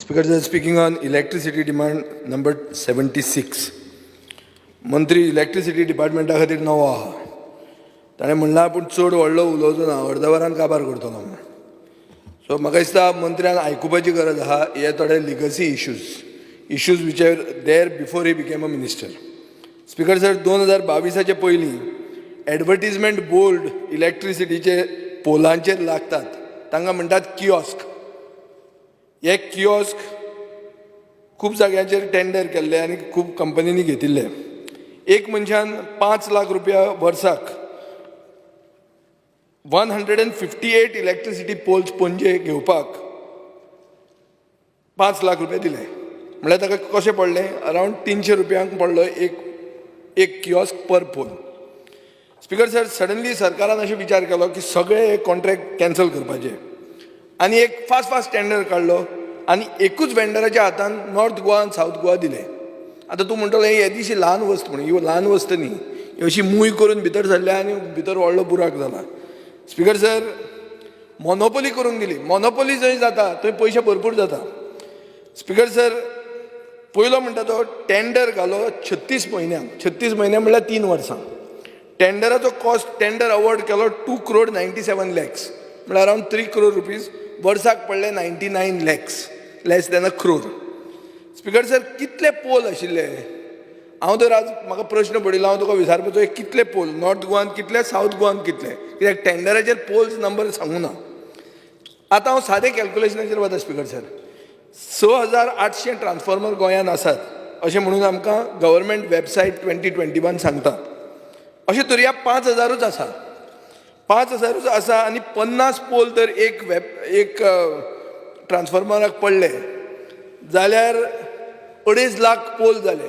Speaker, speaking on electricity demand number 76. मंत्री electricity डिपार्टमेंटा खातीर नवो आहा. ताणें म्हणलां आपूण चड व्हडलो उलोवचो ना, अर्द वरान काबार करतलो म्हणून. सो म्हाका दिसता मंत्र्यान आयकुपाची गरज आहा. हे थोडे legacy issues which are there before he became a minister. Speaker sir, 2022 पयलीं एडवर्टिजमेंट बोर्ड इलेक्ट्रिसिटीचे पोलांचेर लागतात, तांकां म्हणटात किऑस्क. हे किऑस्क खूब जाग्यांचेर टेंडर केल्ले आनी खूब कंपनींनी घेतिल्ले. एक मनशान 5 लाख रुपया वर्साक 158 इलेक्ट्रिसिटी पोल्स पणजे घेवपाक 5 लाख रुपया दिले. म्हळ्यार ताका कशें पडलें? अरावंड 300 रुपयांक पडलो एक किऑस्क पर पोल. स्पीकर सर, सडनली सरकारान अशें विचार केलो की सगळे हे कॉन्ट्रॅक्ट कॅन्सल करपाचे आनी एक फास्ट टेंडर काडलो आनी एकूच वेंडराच्या हातान नॉर्थ गोवा आनी सावथ गोवा दिले. आतां तूं म्हणटलो हे दिशी ल्हान वस्त म्हणून. ही ल्हान वस्त न्ही, ही अशी मूय करून भितर सरल्या आनी भितर व्हडलो बुराक जाला. स्पीकर सर, मॉनोपोली करूंक दिली. मॉनोपोली जंय जाता थंय पयशे भरपूर जाता. स्पीकर सर, पयलो म्हणटा तो टेंडर घालो 36 म्हयन्यांक. 36 म्हयने म्हणल्यार 3 वर्सां. टेंडराचो कॉस्ट टेंडर अवॉर्ड केलो 2 crore 97 lakhs म्हळ्यार अरावंड 3 crore रुपीज. वर्साक पडले 99 lakhs, less than a crore. Speaker sir, कितले पोल आशिल्ले? हांव तर आज म्हाका प्रश्न पडिल्लो, हांव तुका विचारपाचो, हे कितले पोल? नॉर्थ गोवान कितले, सावथ गोवान कितले? कित्याक टेंडराचेर पोल्स नंबर सांगूं ना. आतां हांव सादें कॅल्क्युलेशनाचेर वता. स्पीकर सर, 6800 ट्रान्सफॉर्मर गोंयांत आसात अशें म्हणून आमकां गव्हर्मेंट वेबसायट 2021 सांगता. अशें धरया 5000च आसा. 5000च आसा आनी 50 पोल तर एक ट्रान्सफॉर्मराक पडले जाल्यार 2.5 लाख पोल जाले.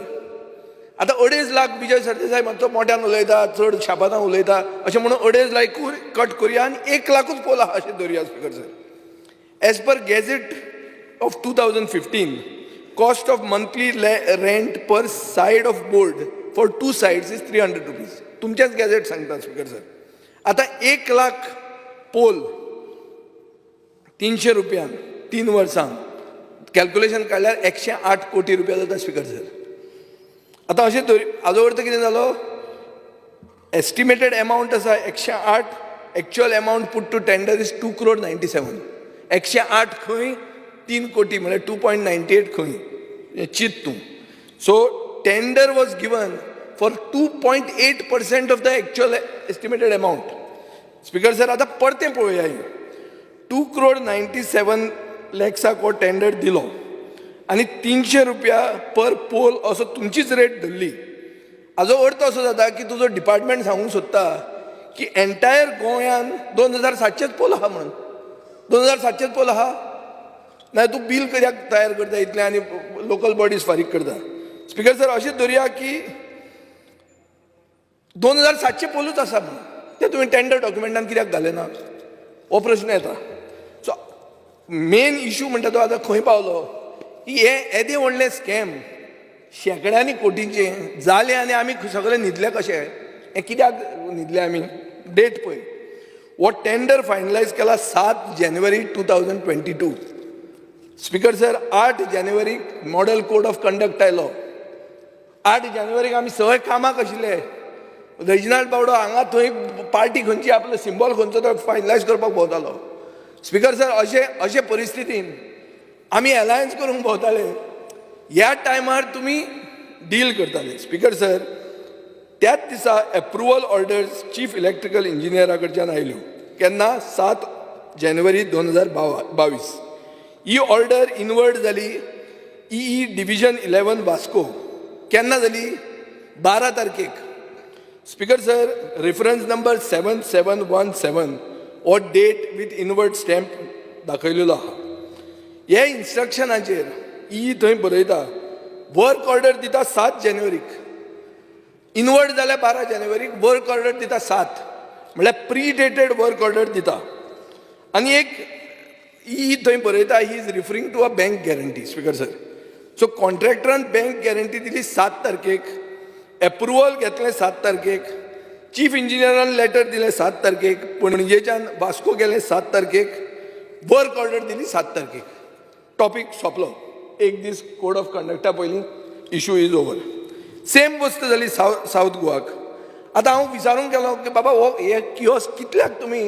आतां 2.5 लाख विजय सरदेसाय मातसो मोठ्यान उलयता, चड शापातां उलयता अशें म्हणून 2.5 लाख कट करुया आनी 1 लाखूच पोल आहा अशें धरुया. Speaker sir, as per gazette of 2015, cost of monthly rent per side of board for 2 sides is 300 rupees. तुमचेच गॅझेट सांगता. स्पीकर सर, आतां 1 लाख पोल 300 रुपयान 3 वर्सां कॅल्क्युलेशन काडल्यार 108 कोटी रुपया जाता. स्पीकर सर, आतां अशें हाजो अर्थ कितें जालो? एस्टिमेटेड अमावंट आसा 108, actual amount put to tender is 2 crore 97. 108 खंय, 3 कोटी म्हळ्यार 2.98 खंय, चिंत तूं. So tender was given for 2.8% of the actual estimated amount. Speaker sir, आतां परतें पळोवया. 2 crore 97 lakhsक हो टेंडर दिलो आनी 300 रुपया पर पोल असो तुमचीच रेट धरली. हाजो अर्थ असो जाता की तुजो डिपार्टमेंट सांगूंक सोदता की एंटायर गोंयान 2700 पोल आहा म्हणून. 2700 पोल आहा नाल्यार तूं बिल कित्याक तयार करता इतलें आनी लोकल बॉडीज फारीक करता. स्पीकर सर, अशें धरया की 2700 पोलूच आसा म्हणून, ते तुवें टेंडर डॉक्युमेंटान कित्याक घालेना? हो प्रश्न येता. सो मेन इश्यू म्हणटा तो आतां खंय पावलो की हे येदे व्हडले स्कॅम शेकड्यांनी कोटींचे जाले आनी आमी सगळे न्हिदले कशे? हे कित्याक न्हिदले आमी? डेट पळय. हो टेंडर फायनलायज केला 7 जानेवारी 2022. स्पीकर सर, 8 जानेवारीक मॉडल कोड ऑफ कंडक्ट आयलो. 8 जानेवारीक आमी सगळे कामाक आशिल्ले. रेजिनाल्ड बावडो हांगा थंय पार्टी खंयची, आपलो सिंबॉल खंयचो तो फायनलायज करपाक भोंवतालो. स्पीकर सर, अशे परिस्थितीन आमी अलायन्स करूंक भोंवताले. ह्या टायमार तुमी डील करताले. स्पीकर सर, त्याच दिसा एप्रुवल ऑर्डर्स चीफ इलेक्ट्रिकल इंजिनियरा कडच्यान आयल्यो. केन्ना? 7 जानेवारी 2022. ही ऑर्डर इनवर्ट जाली ई डिव्हिजन 11 वास्को. केन्ना जाली? 12 तारखेक. स्पीकर सर, रेफरन्स नंबर 7717 हो डेट विथ इनवर्ट स्टॅम्प दाखयलेलो आहा. हे इन्स्ट्रक्शनाचेर थंय बरयता वर्क ऑर्डर दिता 7 जानेवारीक. इनवर्ट जाल्यार 12 जानेवारीक, वर्क ऑर्डर दिता 7 म्हळ्यार प्री डेटेड वर्क ऑर्डर दिता. आनी एक थंय बरयता he is referring to a bank guarantee. Speaker sir, so कॉन्ट्रॅक्टरान बँक गॅरंटी दिली 7 तारखेक, एप्रुवल घेतलें 7 तारखेक, चीफ इंजिनियरान लेटर दिलें 7 तारखेक, पणजेच्यान वास्को गेलें 7 तारखेक, वर्क ऑर्डर दिली 7 तारखेक. टॉपीक सोंपलो. एक दीस कोड ऑफ कंडक्टा पयलीं इशू इज ओवर. सेम वस्त जाली सावथ गोवाक. आतां हांव विचारूंक गेलो की बाबा हो हे कियोस्क कितल्याक तुमी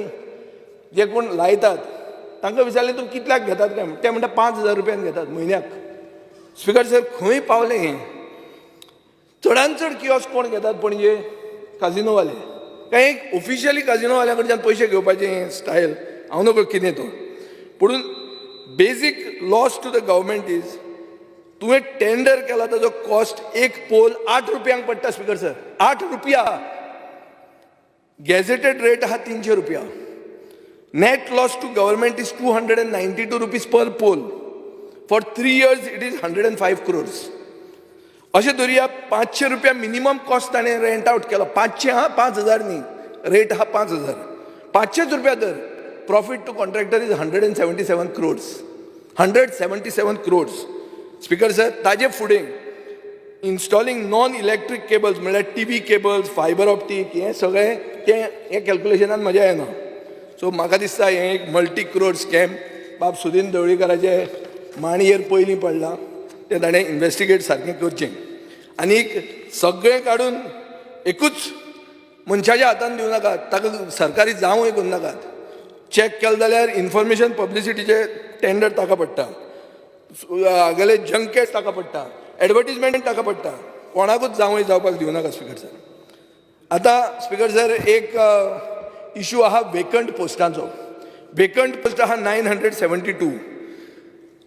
जे कोण लायतात तांकां विचारलें तूं कितल्याक घेतात काय ते म्हणटा 5,000 रुपयान घेतात म्हयन्याक. स्पिकर सर खंय पावलें हें? चडांत चड कियोस्क कोण घेतात पणजे? काजिनोवाले. काय एक ऑफिशियली काजिनोवाल्या कडच्यान पयशे घेवपाचें स्टायल हांव नकळो कितें तो. पुणून basic loss to the government is तुवें टेंडर केला ताजो कॉस्ट एक पोल 8 रुपयांक पडटा. स्पिकर सर 8 रुपया. गॅझेटेड रेट आहा 300 रुपया. Net loss to government is 292 rupees per pole. For 3 years it is 105 crores. अशें धरुया 500 रुपया मिनिमम कॉस्ट ताणें रेंट आवट केलो. 500 हा 5,000 न्ही. रेट हा 5,000. 500 रुपया दर. Profit to contractor is 177 crores. 177 crores. Speaker sir ताजे फुडें इन्स्टॉलिंग नॉन इलेक्ट्रीक केबल्स म्हळ्यार टीव्ही केबल्स, फायबर ऑप्टीक हें सगळें हे कॅल्क्युलेशनान मजा येना. सो म्हाका दिसता हें एक मल्टी क्रोड स्कॅम बाब सुदीन ढवळीकराचे माणयेर पयलीं पडलां. तें ताणें इन्वेस्टिगेट सारकें करचें. आनीक सगळें काडून एकूच मनशाच्या हातान दिवं नाकात. ताका सरकारी जावंय करूं नाकात. चॅक केलें जाल्यार इन्फॉर्मेशन पब्लिसिटीचे टेंडर ताका पडटा. हागेले जंकेट ताका पडटा. एडवर्टिजमेंट ताका पडटा. कोणाकूच जावंय जावपाक दिवं नाका. स्पिकर सर आतां स्पिकर सर एक इशू आहा वेकंट पोस्टांचो. वेकंट पोस्ट आहा 972.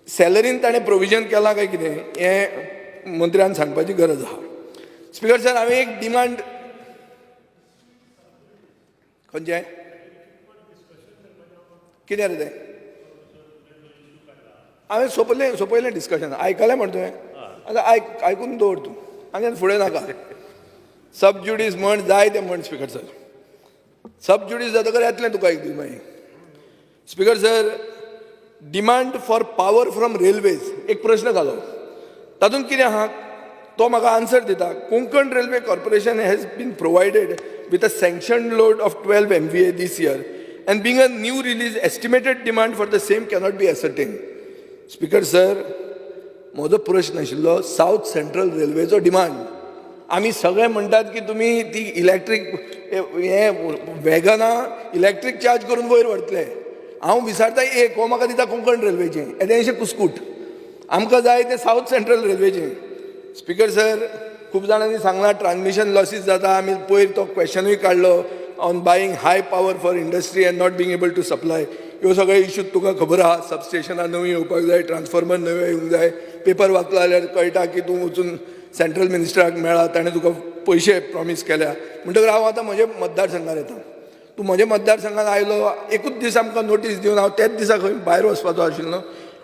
सॅलरीन ताणें प्रोविजन केलां काय कितें हें मंत्र्यान सांगपाची गरज आहा. स्पिकर सर हांवें एक डिमांड खंयचें कितें रे तें हांवें सोंपयलें डिस्कशन. आयकलें म्हण तुवें. आतां आयकून दवर तूं आनी फुडें नाका. सब ज्युडीस म्हण जाय तें म्हण. स्पिकर सर सब ज्युडीस जातकर येतलें तुका एक दीस मागीर. Speaker sir demand for power from railways एक प्रश्न घालो. तातूंत कितें आहा तो म्हाका आन्सर दिता. Konkan railway corporation has been provided with a sanctioned load of 12 MVA this year and being a new release estimated demand for the same cannot be ascertained. Speaker sir म्हजो प्रश्न आशिल्लो सावथ सेंट्रल रेल्वेचो demand. आमी सगळे म्हणटात की तुमी ती इलेक्ट्रीक हे वॅगनां इलेक्ट्रीक चार्ज करून वयर व्हरतले. हांव विचारता एक हो म्हाका दिता कोंकण रेल्वेचें येदेशें कुस्कूट. आमकां जाय तें सावथ सेंट्रल रेल्वेचें. स्पिकर सर खूब जाणांनी सांगलां ट्रान्समिशन लॉसीस जाता. आमी पयर तो क्वेश्चनूय काडलो on buying high power for industry and not being able to supply. ह्यो सगळे इश्यूज तुका खबर आहा. सबस्टेशनां नवीं येवपाक जाय, ट्रान्सफॉर्मर नवे येवंक जाय. पेपर वाचलो जाल्यार कळटा की तूं वचून सेंट्रल मिनिस्टराक मेळा ताणें तुका पयशे प्रॉमीस केल्या. म्हणटकर हांव आतां म्हजे मतदारसंघार येता. तूं म्हज्या मतदारसंघात आयलो एकूच दीस आमकां नोटीस दिवन हांव तेच दिसा खंय भायर वचपाचो आशिल्लो.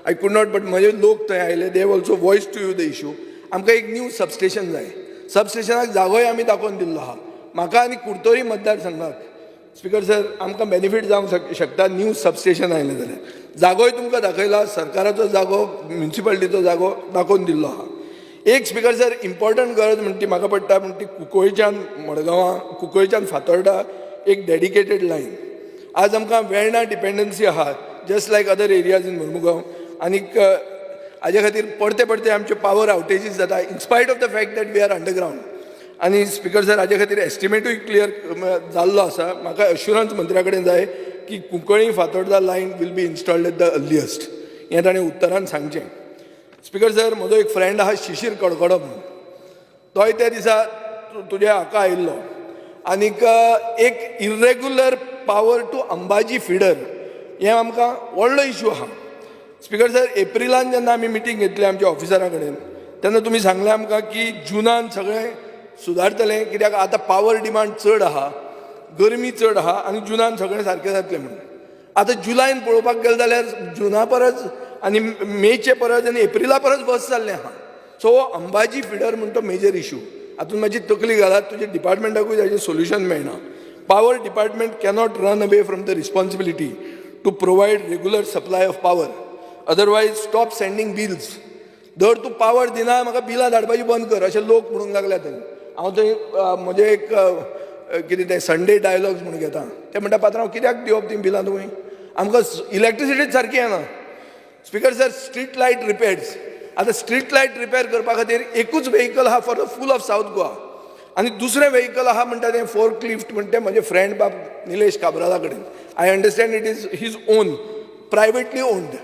आय कूड नॉट बट म्हजे लोक थंय आयले. They also voice to you the issue. आमकां एक न्यू सबस्टेशन जाय. सबस्टेशनाक जागोय आमी दाखोवन दिल्लो आहा म्हाका आनी कुडतोरी मतदारसंघाक. स्पिकर सर आमकां बेनिफीट जावंक शकता न्यू सबस्टेशन आयलें जाल्यार. जागोय तुमकां दाखयला. सरकाराचो जागो म्युन्सिपालिटीचो जागो दाखोवन दिल्लो आहा. एक स्पिकर सर इम्पॉर्टंट गरज म्हणटी म्हाका पडटा म्हणटी कुंकळच्यान मडगांवां कुंकळच्यान फातोर्डा एक डेडिकेटेड लायन. आज आमकां वेर्णा डिपेंडन्सी आहा just like other areas in Mormugao. आनीक हाजे खातीर परते आमचे पावर आवटेजीस जाता in spite of the fact that we are underground. आनी स्पिकर सर हाजे खातीर एस्टिमेटूय क्लियर जाल्लो आसा. म्हाका अश्युरन्स मंत्र्या कडेन जाय की Cuncolim Fatorda line will be installed at the earliest. हें ताणें उत्तरान सांगचें. स्पिकर सर म्हजो एक फ्रेंड आहा शिशीर कडकडो म्हणून. तोय त्या दिसा तुज्या हाका आयिल्लो. आनीक एक irregular power to Ambaji feeder हें आमकां व्हडलो इशू आहा. स्पिकर सर एप्रिलान जेन्ना आमी मिटींग घेतली आमच्या ऑफिसरा कडेन तेन्ना तुमी सांगलें आमकां की जुनान सगळें सुदारतलें. कित्याक आतां पावर डिमांड चड आहा, गरमी चड आहा आनी जुनान सगळें सारकें जातलें म्हणून. आतां जुलायन पळोवपाक गेलें जाल्यार जुना परस आनी मेचे परस आनी एप्रिला परस वर्स जाल्लें आहा. सो अंबाजी फिडर म्हणटा तो मेजर इशू. हातूंत म्हाजी तकली घालात तुज्या डिपार्टमेंटाकूय ताजें सोल्युशन मेळना. Power department cannot run away from the responsibility to provide regular supply of power. Otherwise stop sending bills. दर तूं पावर दिना म्हाका बिलां धाडपाची बंद कर अशें लोक म्हणूंक लागल्या थंय. हांव थंय म्हजें एक कितें तें संडे डायलॉग्स म्हणून घेता. ते म्हणटा पात्रांव कित्याक दिवप ती बिलां तुवें. आमकां इलेक्ट्रिसिटी सारकी येना. Speaker sir street light repairs आतां स्ट्रीट लायट रिपेर करपा खातीर एकूच व्हेकल आहा for the fool of south Goa आनी दुसरें व्हेकल आहा म्हणटा तें फोर्क लिफ्ट म्हणटा तें म्हजे फ्रेंड बाब निलेश काब्राला कडेन I understand it is his own privately owned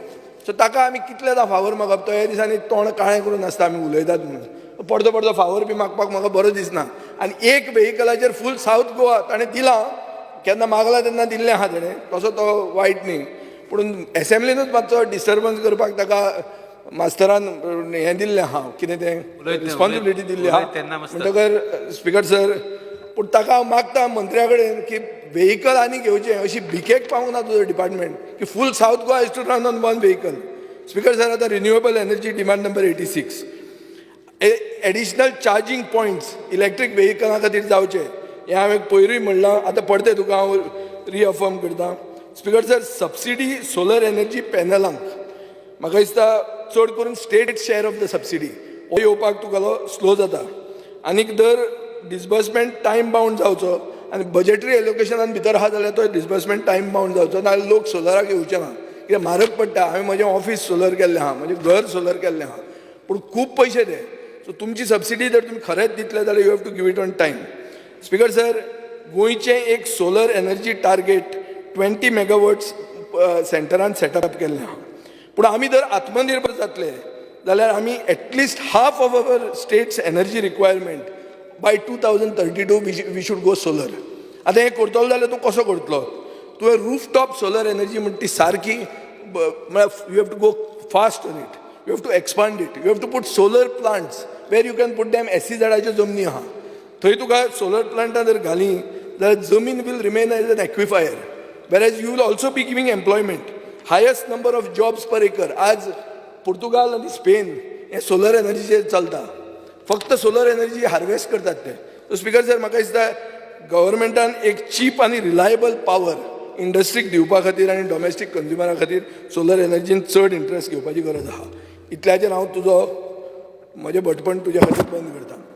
so ताका आमी कितलेदा फावर मागप तो ह्या दिसांनी तोंड काळें करून नासता आमी उलयतात म्हणून पडतो पडतो फावर बी मागपाक म्हाका बरो दिसना आनी एक व्हेकलाचेर फूल सावथ गोवा ताणें दिलां केन्ना मागला तेन्ना दिल्लें आहा तेणें तसो तो वायट न्ही पूण एसेंब्लीनूच मातसो डिस्टर्बन्स करपाक ताका मास्तरान हें दिल्लें आहा कितें तें रिस्पॉन्सिबिलिटी दिल्ली आहा म्हणटकर स्पिकर सर पूण ताका हांव मागता मंत्र्या कडेन की व्हेकल आनी घेवचें अशी भिकेक पावूंक ना तुजो डिपार्टमेंट की full south Goa is to run on one vehicle speaker sir आतां renewable energy demand number 86 additional charging points electric व्हेकला खातीर जावचे हें हांवें पयरूय म्हणलां आतां पडटे तुका हांव रिअफर्म करतां speaker sir subsidy solar energy पॅनलांक म्हाका दिसता चड करून state share of the subsidy हो येवपाक तुका स्लो जाता आनीक दर डिसबर्समेंट टायम बाउंड जावचो आनी बजेटरी एलोकेशनान भितर आहा जाल्यार तो डिसबर्समेंट टायम बाउंड जावचो नाजाल्यार लोक सोलराक येवचे ना कित्याक म्हारग पडटा हांवें म्हजें ऑफिस सोलर केल्लें आहा म्हजें घर सोलर केल्लें आहा पूण खूब पयशे ते सो तुमची सबसिडी जर तुमी खरेंच दितले जाल्यार you have to give it on time speaker sir गोंयचें एक सोलर एनर्जी टार्गेट 20 मेगावॉट्स सेंटरान सेटअप केल्लें आहा पूण आमी जर आत्मनिर्भर जातले जाल्यार आमी at least half of our state's energy requirement by 2032 we should go solar आतां हें करतलो जाल्यार तूं कसो करतलो तुवें रूफ टॉप सोलर एनर्जी म्हणटा ती सारकी म्हळ्यार you have to go fast on it you have to expand it you have to put solar plants where you can put them SEZाच्यो जमनी आहा थंय तुका सोलर प्लांटां जर घाली जाल्यार जमीन will remain as an aquifer whereas you will also be giving employment highest number of jobs per acre आज Portugal आनी स्पेन हे सोलर एनर्जीचेर चलता फक्त सोलर एनर्जी हार्वेस्ट करतात ते सो स्पिकर सर म्हाका दिसता गव्हर्मेंटान एक चीप आनी रिलायबल पावर इंडस्ट्रीक दिवपा खातीर आनी डॉमेस्टीक कंज्युमरा खातीर सोलर एनर्जीन चड इंट्रस्ट घेवपाची गरज आहा इतल्याचेर हांव तुजो म्हजें भटपण तुज्या खातीर बंद करता